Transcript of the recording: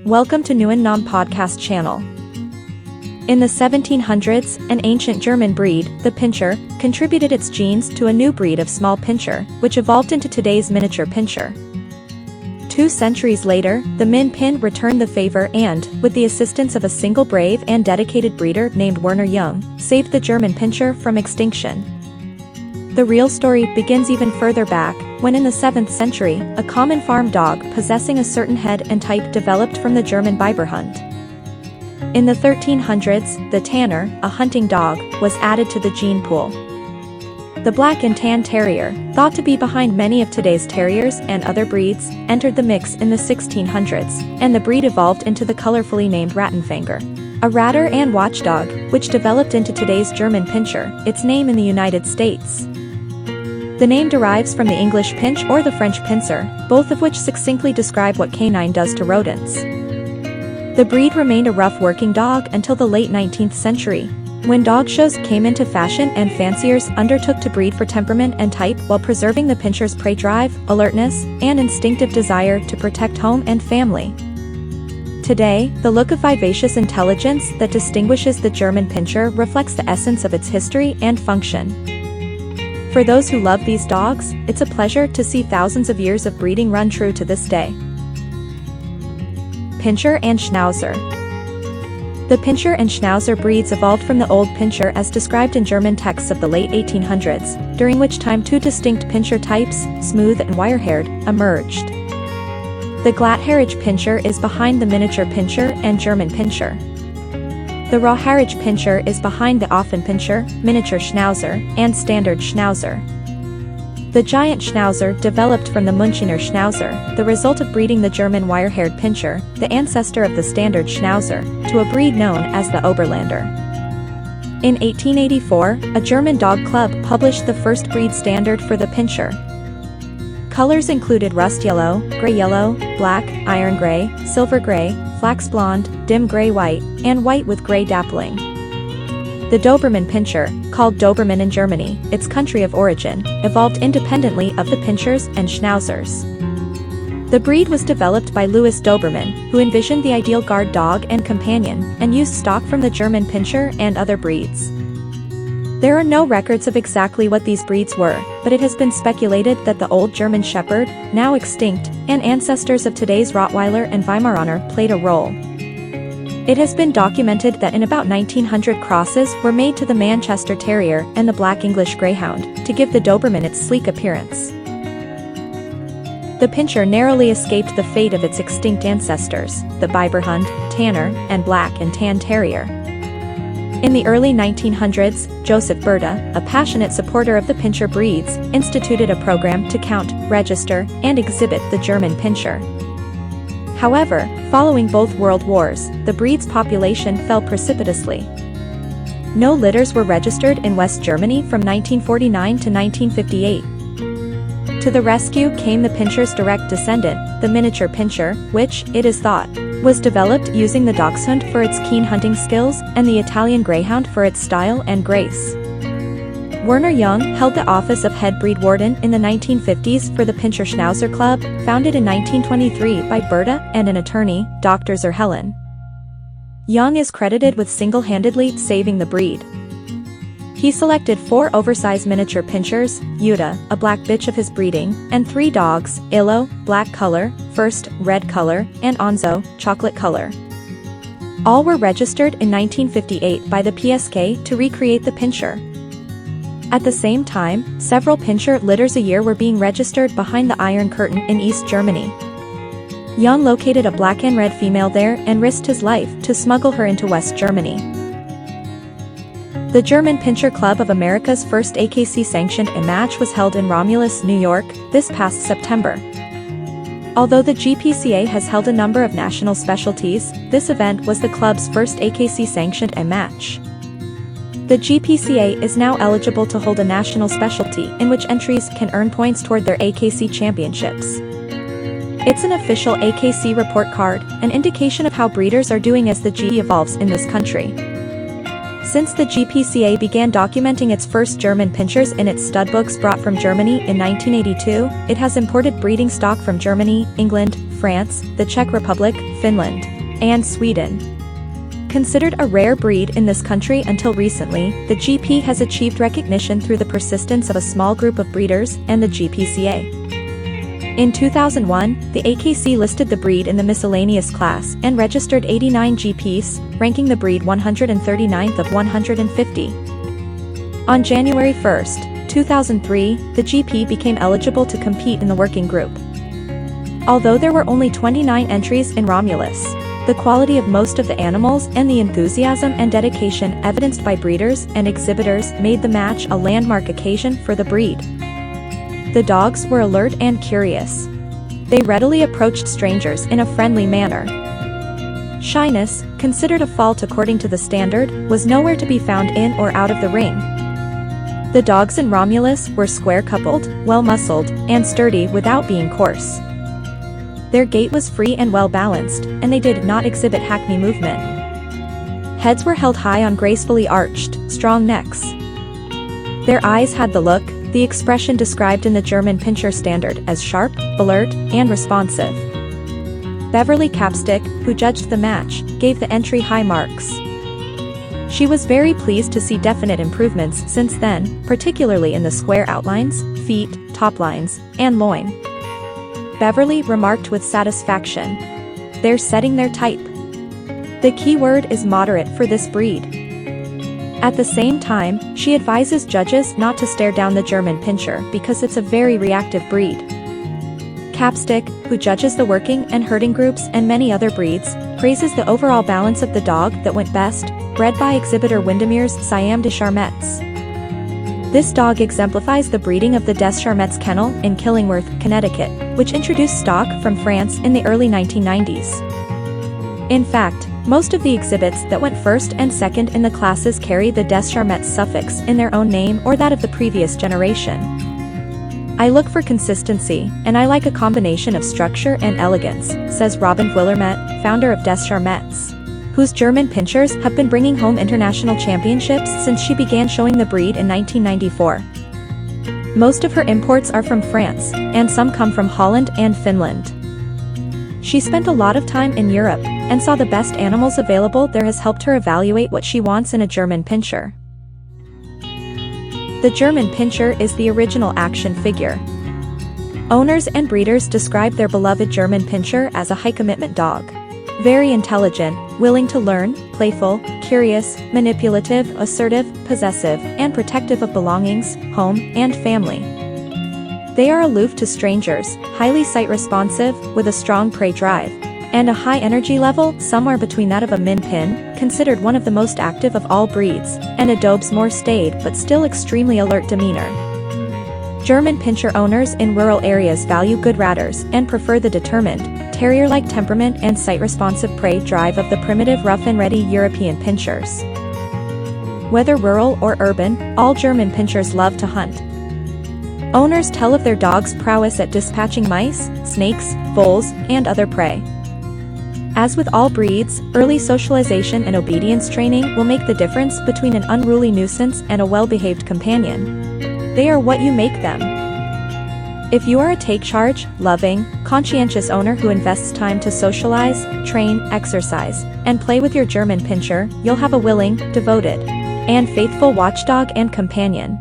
Welcome to Nguyen Nam Podcast Channel. In the 1700s, an ancient German breed, the Pinscher, contributed its genes to a new breed of small pinscher, which evolved into today's miniature pinscher. 2 centuries later, the Min Pin returned the favor and, with the assistance of a single brave and dedicated breeder named Werner Jung, saved the German pinscher from extinction. The real story begins even further back, when in the 7th century, a common farm dog possessing a certain head and type developed from the German Biberhund. In the 1300s, the Tanner, a hunting dog, was added to the gene pool. The Black and Tan Terrier, thought to be behind many of today's terriers and other breeds, entered the mix in the 1600s, and the breed evolved into the colorfully named Rattenfänger, a ratter and watchdog, which developed into today's German Pinscher, its name in the United States. The name derives from the English pinch or the French pincer, both of which succinctly describe what canine does to rodents. The breed remained a rough working dog until the late 19th century, when dog shows came into fashion and fanciers undertook to breed for temperament and type while preserving the pinscher's prey drive, alertness, and instinctive desire to protect home and family. Today, the look of vivacious intelligence that distinguishes the German pinscher reflects the essence of its history and function. For those who love these dogs, it's a pleasure to see thousands of years of breeding run true to this day. Pinscher and Schnauzer. The Pinscher and Schnauzer breeds evolved from the Old Pinscher as described in German texts of the late 1800s, during which time 2 distinct pinscher types, smooth and wire-haired, emerged. The glatt-haired pinscher is behind the miniature pinscher and German pinscher. The raw-haired pinscher is behind the offen pinscher, miniature schnauzer, and standard schnauzer. The giant schnauzer developed from the Münchener Schnauzer, the result of breeding the German wire-haired pinscher, the ancestor of the standard schnauzer, to a breed known as the Oberländer. In 1884, a German dog club published the first breed standard for the pinscher. Colors included rust yellow, black, iron gray, silver gray, flax blonde, dim gray-white, and white with gray dappling. The Doberman Pinscher, called Doberman in Germany, its country of origin, evolved independently of the Pinschers and Schnauzers. The breed was developed by Louis Doberman, who envisioned the ideal guard dog and companion, and used stock from the German Pinscher and other breeds. There are no records of exactly what these breeds were, but it has been speculated that the old German Shepherd, now extinct, and ancestors of today's Rottweiler and Weimaraner played a role. It has been documented that in about 1900 crosses were made to the Manchester Terrier and the Black English Greyhound, to give the Doberman its sleek appearance. The Pinscher narrowly escaped the fate of its extinct ancestors, the Biberhund, Tanner, and Black and Tan Terrier. In the early 1900s, Joseph Berta, a passionate supporter of the Pinscher breeds, instituted a program to count, register, and exhibit the German Pinscher. However, following both World Wars, the breed's population fell precipitously. No litters were registered in West Germany from 1949 to 1958. To the rescue came the Pinscher's direct descendant, the miniature pinscher, which, it is thought, was developed using the dachshund for its keen hunting skills and the Italian greyhound for its style and grace. Werner Jung held the office of head breed warden in the 1950s for the Pinscher Schnauzer Club, founded in 1923 by Berta and an attorney, Dr. Zerhelen. Jung is credited with single-handedly saving the breed. He selected 4 oversized miniature pinschers, Yuta, a black bitch of his breeding, and 3 dogs, Illo, black color, First, red color, and Onzo, chocolate color. All were registered in 1958 by the PSK to recreate the pinscher. At the same time, several pinscher litters a year were being registered behind the Iron Curtain in East Germany. Jung located a black and red female there and risked his life to smuggle her into West Germany. The German Pinscher Club of America's first AKC-sanctioned match was held in Romulus, New York, this past September. Although the GPCA has held a number of national specialties, this event was the club's first AKC-sanctioned match. The GPCA is now eligible to hold a national specialty in which entries can earn points toward their AKC championships. It's an official AKC report card, an indication of how breeders are doing as the G evolves in this country. Since the GPCA began documenting its first German pinschers in its stud books brought from Germany in 1982, it has imported breeding stock from Germany, England, France, the Czech Republic, Finland, and Sweden. Considered a rare breed in this country until recently, the GP has achieved recognition through the persistence of a small group of breeders and the GPCA. In 2001, the AKC listed the breed in the miscellaneous class and registered 89 GPs, ranking the breed 139th of 150. On January 1, 2003, the GP became eligible to compete in the working group. Although there were only 29 entries in Romulus, the quality of most of the animals and the enthusiasm and dedication evidenced by breeders and exhibitors made the match a landmark occasion for the breed. The dogs were alert and curious. They readily approached strangers in a friendly manner. Shyness, considered a fault according to the standard, was nowhere to be found in or out of the ring. The dogs in Romulus were square-coupled, well-muscled, and sturdy without being coarse. Their gait was free and well-balanced, and they did not exhibit hackney movement. Heads were held high on gracefully arched, strong necks. Their eyes had the expression described in the German Pinscher standard as sharp, alert, and responsive. Beverly Capstick, who judged the match, gave the entry high marks. She was very pleased to see definite improvements since then, particularly in the square outlines, feet, top lines, and loin. Beverly remarked with satisfaction, "They're setting their type." The key word is moderate for this breed. At the same time, she advises judges not to stare down the German Pinscher because it's a very reactive breed. Capstick, who judges the working and herding groups and many other breeds, praises the overall balance of the dog that went best, bred by exhibitor Windemere's Siam de Charmettes. This dog exemplifies the breeding of the Des Charmettes kennel in Killingworth, Connecticut, which introduced stock from France in the early 1990s. In fact, most of the exhibits that went first and second in the classes carry the Des Charmettes suffix in their own name or that of the previous generation. "I look for consistency, and I like a combination of structure and elegance," says Robin Willermet, founder of Des Charmettes, whose German Pinschers have been bringing home international championships since she began showing the breed in 1994. Most of her imports are from France, and some come from Holland and Finland. She spent a lot of time in Europe, and saw the best animals available there has helped her evaluate what she wants in a German Pinscher. The German Pinscher is the original action figure. Owners and breeders describe their beloved German Pinscher as a high-commitment dog. Very intelligent, willing to learn, playful, curious, manipulative, assertive, possessive, and protective of belongings, home, and family. They are aloof to strangers, highly sight-responsive, with a strong prey drive, and a high energy level somewhere between that of a Min Pin, considered one of the most active of all breeds, and a Dobe's more staid but still extremely alert demeanor. German Pinscher owners in rural areas value good ratters and prefer the determined, terrier-like temperament and sight-responsive prey drive of the primitive rough-and-ready European Pinschers. Whether rural or urban, all German Pinschers love to hunt. Owners tell of their dogs' prowess at dispatching mice, snakes, voles, and other prey. As with all breeds, early socialization and obedience training will make the difference between an unruly nuisance and a well-behaved companion. They are what you make them. If you are a take-charge, loving, conscientious owner who invests time to socialize, train, exercise, and play with your German Pinscher, you'll have a willing, devoted, and faithful watchdog and companion.